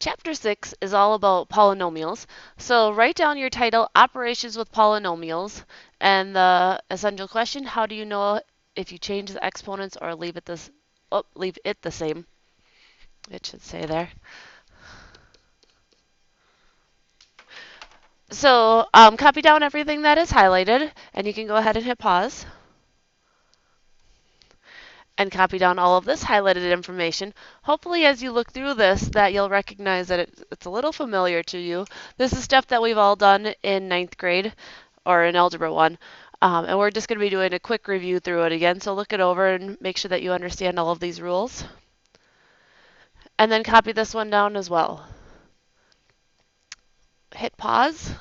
Chapter 6 is all about polynomials. So write down your title, Operations with Polynomials, and the essential question, how do you know if you change the exponents or leave it the same? It should say there. So copy down everything that is highlighted, and you can go ahead and hit pause. And copy down all of this highlighted information. Hopefully as you look through this that you'll recognize that it's a little familiar to you. This is stuff that we've all done in ninth grade or in Algebra 1. And we're just going to be doing a quick review through it again. So look it over and make sure that you understand all of these rules. And then copy this one down as well. Hit pause.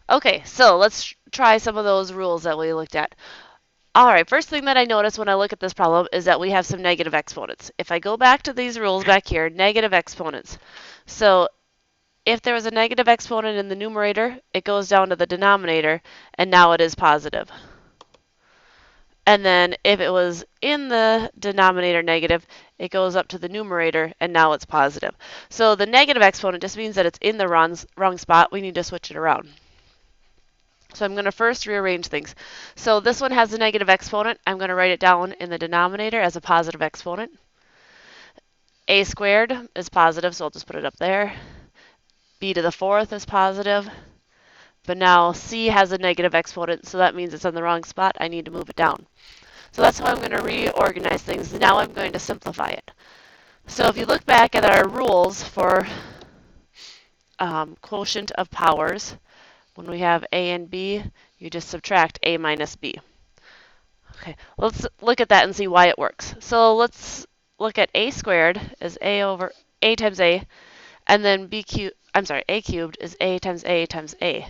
Okay, so let's try some of those rules that we looked at. All right, first thing that I notice when I look at this problem is that we have some negative exponents. If I go back to these rules back here, negative exponents. So if there was a negative exponent in the numerator, it goes down to the denominator, and now it is positive. And then if it was in the denominator negative, it goes up to the numerator, and now it's positive. So the negative exponent just means that it's in the wrong spot. We need to switch it around. So I'm going to first rearrange things. So this one has a negative exponent. I'm going to write it down in the denominator as a positive exponent. A squared is positive, so I'll just put it up there. B to the fourth is positive. But now C has a negative exponent, so that means it's in the wrong spot. I need to move it down. So that's how I'm going to reorganize things. Now I'm going to simplify it. So if you look back at our rules for quotient of powers, when we have A and B, you just subtract A minus B. Okay, let's look at that and see why it works. So let's look at A squared is A over A times A, and then A cubed is A times A times A.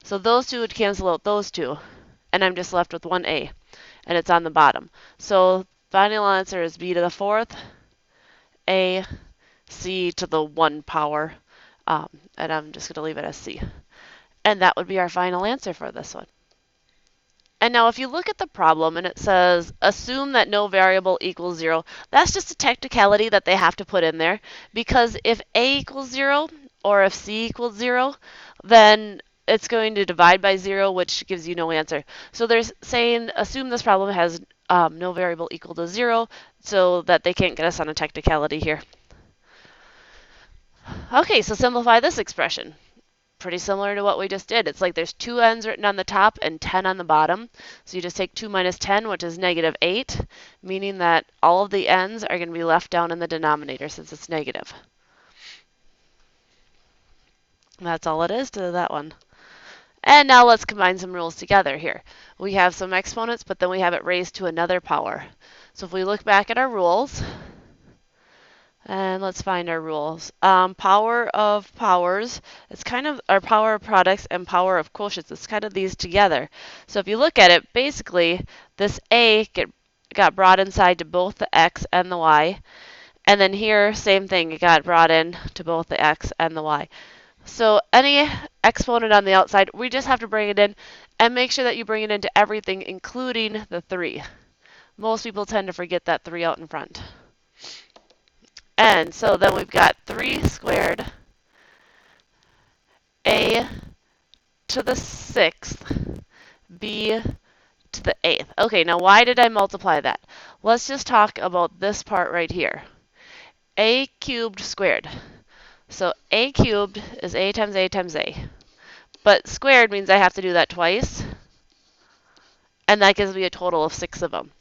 So those two would cancel out those two, and I'm just left with one A, and it's on the bottom. So final answer is B to the fourth, A, C to the 1 power, and I'm just going to leave it as C. And that would be our final answer for this one. And now if you look at the problem and it says, assume that no variable equals 0, that's just a technicality that they have to put in there. Because if A equals 0 or if C equals 0, then it's going to divide by 0, which gives you no answer. So they're saying, assume this problem has no variable equal to 0, so that they can't get us on a technicality here. Okay, so simplify this expression. Pretty similar to what we just did. It's like there's 2 n's written on the top and 10 on the bottom. So you just take 2 minus 10, which is negative 8, meaning that all of the n's are going to be left down in the denominator since it's negative. That's all it is to that one. And now let's combine some rules together here. We have some exponents, but then we have it raised to another power. So if we look back at our rules, and let's find our rules. Power of powers, it's kind of our power of products and power of quotients. It's kind of these together. So if you look at it, basically this A got brought inside to both the x and the y. And then here, same thing, it got brought in to both the x and the y. So any exponent on the outside, we just have to bring it in and make sure that you bring it into everything, including the 3. Most people tend to forget that 3 out in front. And so then we've got 3 squared A to the 6th B to the 8th. Okay, now why did I multiply that? Let's just talk about this part right here. A cubed squared. So A cubed is A times A times A. But squared means I have to do that twice. And that gives me a total of 6 of them.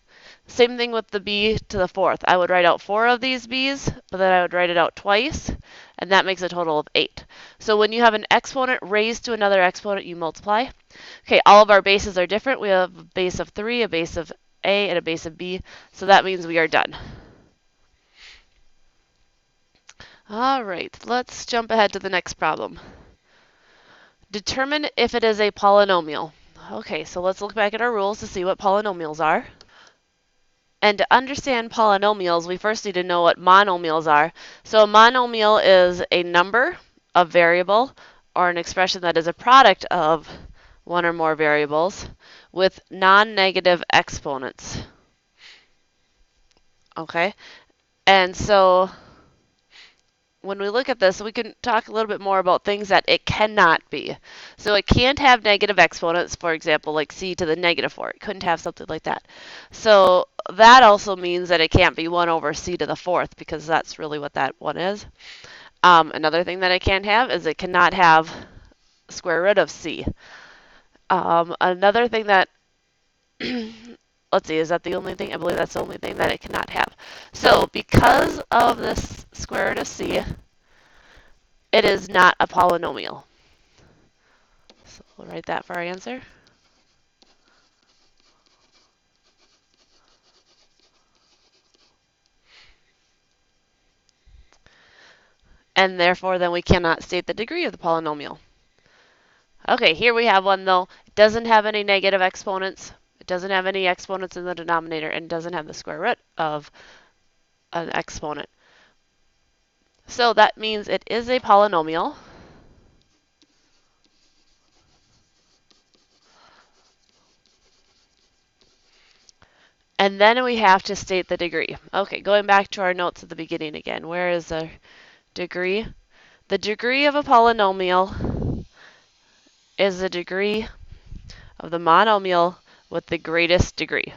Same thing with the b to the 4th. I would write out 4 of these b's, but then I would write it out twice, and that makes a total of 8. So when you have an exponent raised to another exponent, you multiply. Okay, all of our bases are different. We have a base of 3, a base of a, and a base of b, so that means we are done. All right, let's jump ahead to the next problem. Determine if it is a polynomial. Okay, so let's look back at our rules to see what polynomials are. And to understand polynomials, we first need to know what monomials are. So a monomial is a number, a variable, or an expression that is a product of one or more variables with non-negative exponents. Okay, and so when we look at this, we can talk a little bit more about things that it cannot be. So it can't have negative exponents, for example, like c to the negative 4. It couldn't have something like that. So that also means that it can't be 1 over c to the 4th, because that's really what that one is. Another thing that it can't have is it cannot have square root of c. Another thing that, let's see, is that the only thing? I believe that's the only thing that it cannot have. So because of this square root of c, it is not a polynomial. So we'll write that for our answer. And therefore, then we cannot state the degree of the polynomial. Okay, here we have one, though. It doesn't have any negative exponents. It doesn't have any exponents in the denominator, and doesn't have the square root of an exponent. So that means it is a polynomial. And then we have to state the degree. Okay, going back to our notes at the beginning again. Where is the degree? The degree of a polynomial is the degree of the monomial with the greatest degree.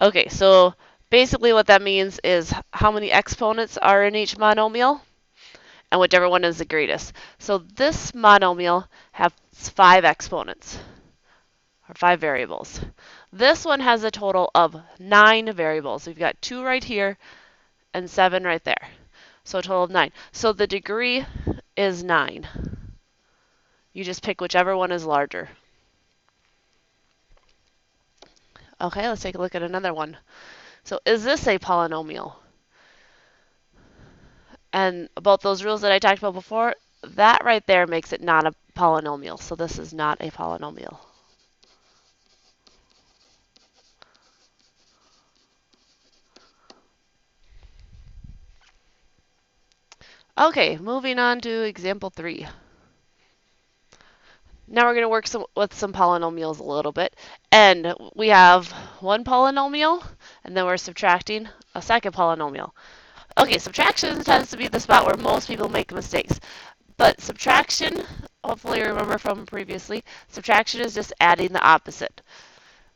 Okay, so basically what that means is how many exponents are in each monomial, and whichever one is the greatest. So this monomial has 5 exponents, or 5 variables. This one has a total of 9 variables. We've got 2 right here and 7 right there. So a total of 9. So the degree is 9. You just pick whichever one is larger. Okay, let's take a look at another one. So is this a polynomial? And about those rules that I talked about before, that right there makes it not a polynomial. So this is not a polynomial. Okay, moving on to example 3. Now we're going to work with some polynomials a little bit. And we have one polynomial, and then we're subtracting a second polynomial. Okay, subtraction tends to be the spot where most people make mistakes. But subtraction, hopefully you remember from previously, subtraction is just adding the opposite.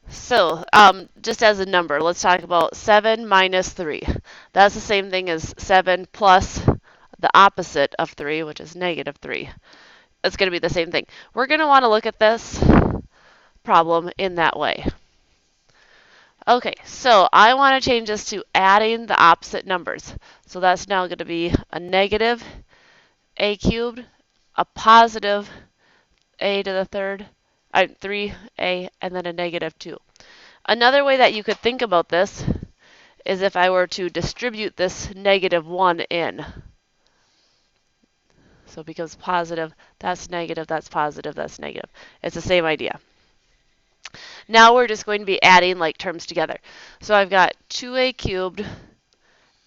So, just as a number, let's talk about 7 minus 3. That's the same thing as 7 plus the opposite of 3, which is negative 3. It's going to be the same thing. We're going to want to look at this problem in that way. Okay, so I want to change this to adding the opposite numbers. So that's now going to be a negative a cubed, a positive a to the third, 3a, and then a negative 2. Another way that you could think about this is if I were to distribute this negative 1 in. So because positive, that's negative, that's positive, that's negative. It's the same idea. Now we're just going to be adding like terms together. So I've got 2a cubed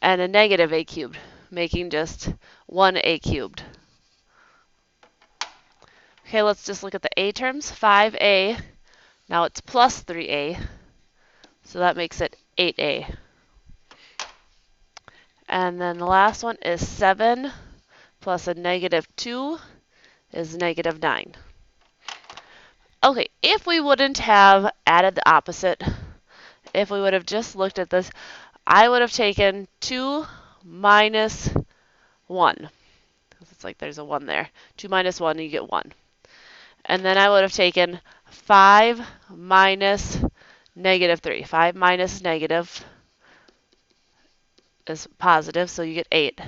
and a negative a cubed, making just 1a cubed. Okay, let's just look at the a terms. 5a, now it's plus 3a, so that makes it 8a. And then the last one is 7 plus a negative 2 is negative 9. Okay, if we wouldn't have added the opposite, if we would have just looked at this, I would have taken 2 minus 1. It's like there's a 1 there. 2 minus 1, you get 1. And then I would have taken 5 minus negative 3. 5 minus negative is positive, so you get 8.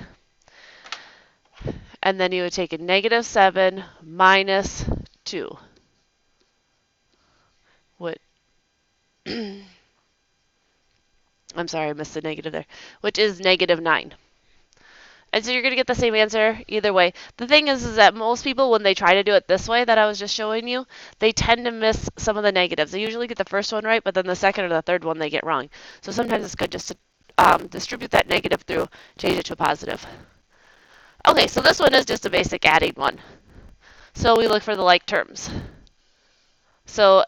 And then you would take a negative 7 minus 2. I'm sorry, I missed the negative there, which is negative 9. And so you're going to get the same answer either way. The thing is that most people, when they try to do it this way that I was just showing you, they tend to miss some of the negatives. They usually get the first one right, but then the second or the third one they get wrong. So sometimes it's good just to distribute that negative through, change it to a positive. Okay, so this one is just a basic adding one. So we look for the like terms. So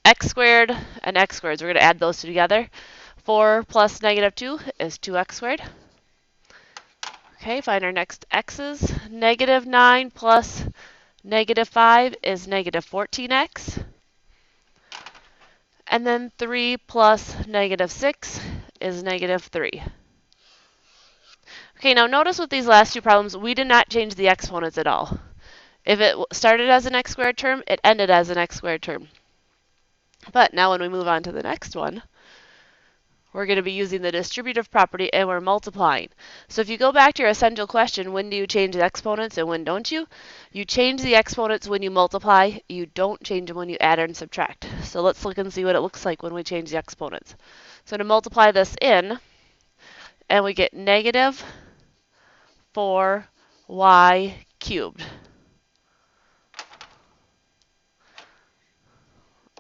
x squared and x squared, we're going to add those two together. 4 plus negative 2 is 2x squared. Okay, find our next x's. Negative 9 plus negative 5 is negative 14x. And then 3 plus negative 6 is negative 3. Okay, now notice with these last two problems, we did not change the exponents at all. If it started as an x squared term, it ended as an x squared term. But now when we move on to the next one, we're going to be using the distributive property and we're multiplying. So if you go back to your essential question, when do you change the exponents and when don't you? You change the exponents when you multiply. You don't change them when you add and subtract. So let's look and see what it looks like when we change the exponents. So to multiply this in, and we get negative 4y cubed.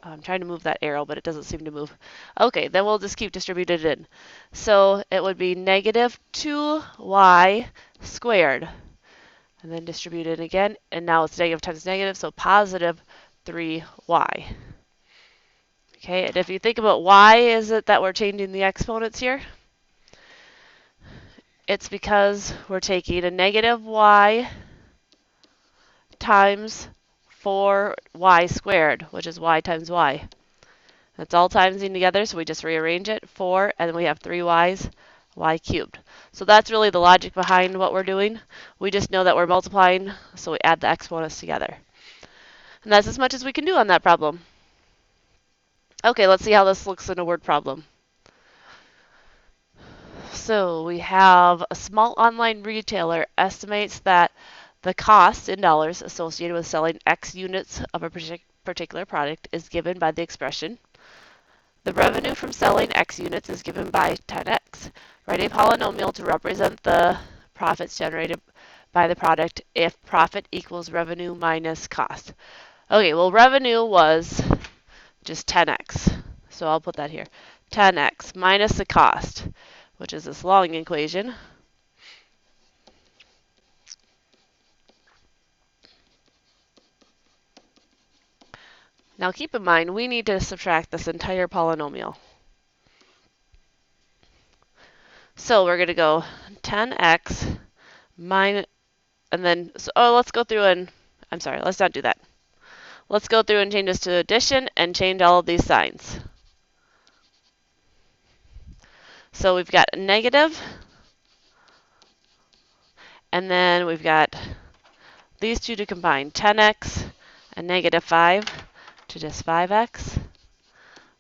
I'm trying to move that arrow, but it doesn't seem to move. Okay, then we'll just keep distributed in. So it would be negative 2y squared. And then distribute it again. And now it's negative times negative, so positive 3y. Okay, and if you think about why is it that we're changing the exponents here? It's because we're taking a negative y times 4y squared, which is y times y. That's all timesing together, so we just rearrange it. 4, and then we have 3y's, y cubed. So that's really the logic behind what we're doing. We just know that we're multiplying, so we add the exponents together. And that's as much as we can do on that problem. Okay, let's see how this looks in a word problem. So we have a small online retailer estimates that the cost in dollars associated with selling X units of a particular product is given by the expression. The revenue from selling X units is given by 10x. Write a polynomial to represent the profits generated by the product if profit equals revenue minus cost. Okay, well, revenue was just 10x. So I'll put that here. 10x minus the cost, which is this long equation. Now keep in mind, we need to subtract this entire polynomial. So we're going to go 10x minus, and then, let's go through and, I'm sorry, let's not do that. Let's go through and change this to addition and change all of these signs. So we've got a negative, and then we've got these two to combine, 10x and negative 5 to just 5x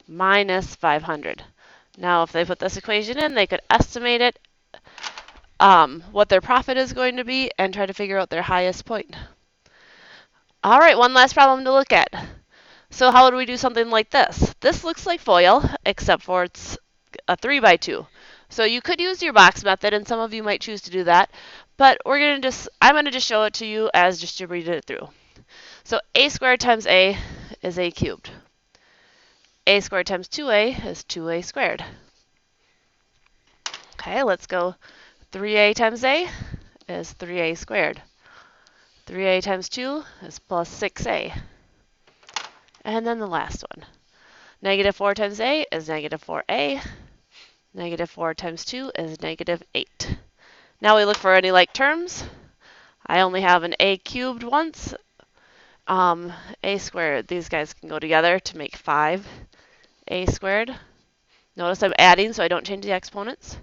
minus 500. Now if they put this equation in, they could estimate it, what their profit is going to be, and try to figure out their highest point. All right, one last problem to look at. So how would we do something like this? This looks like FOIL, except for it's a 3x2. So you could use your box method, and some of you might choose to do that. But I'm going to just show it to you as distributed it through. So a squared times a is a cubed. A squared times 2a is 2a squared. Okay, let's go 3a times a is 3a squared. 3a times 2 is plus 6a. And then the last one. Negative 4 times a is negative 4a. Negative 4 times 2 is negative 8. Now we look for any like terms. I only have an a cubed once. A squared, these guys can go together to make 5a squared. Notice I'm adding so I don't change the exponents.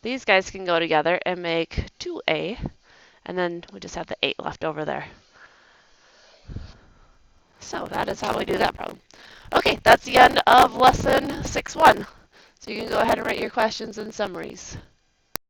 These guys can go together and make 2a, and then we just have the 8 left over there. So that is how we do that problem. Okay, that's the end of lesson 6.1. So you can go ahead and write your questions and summaries.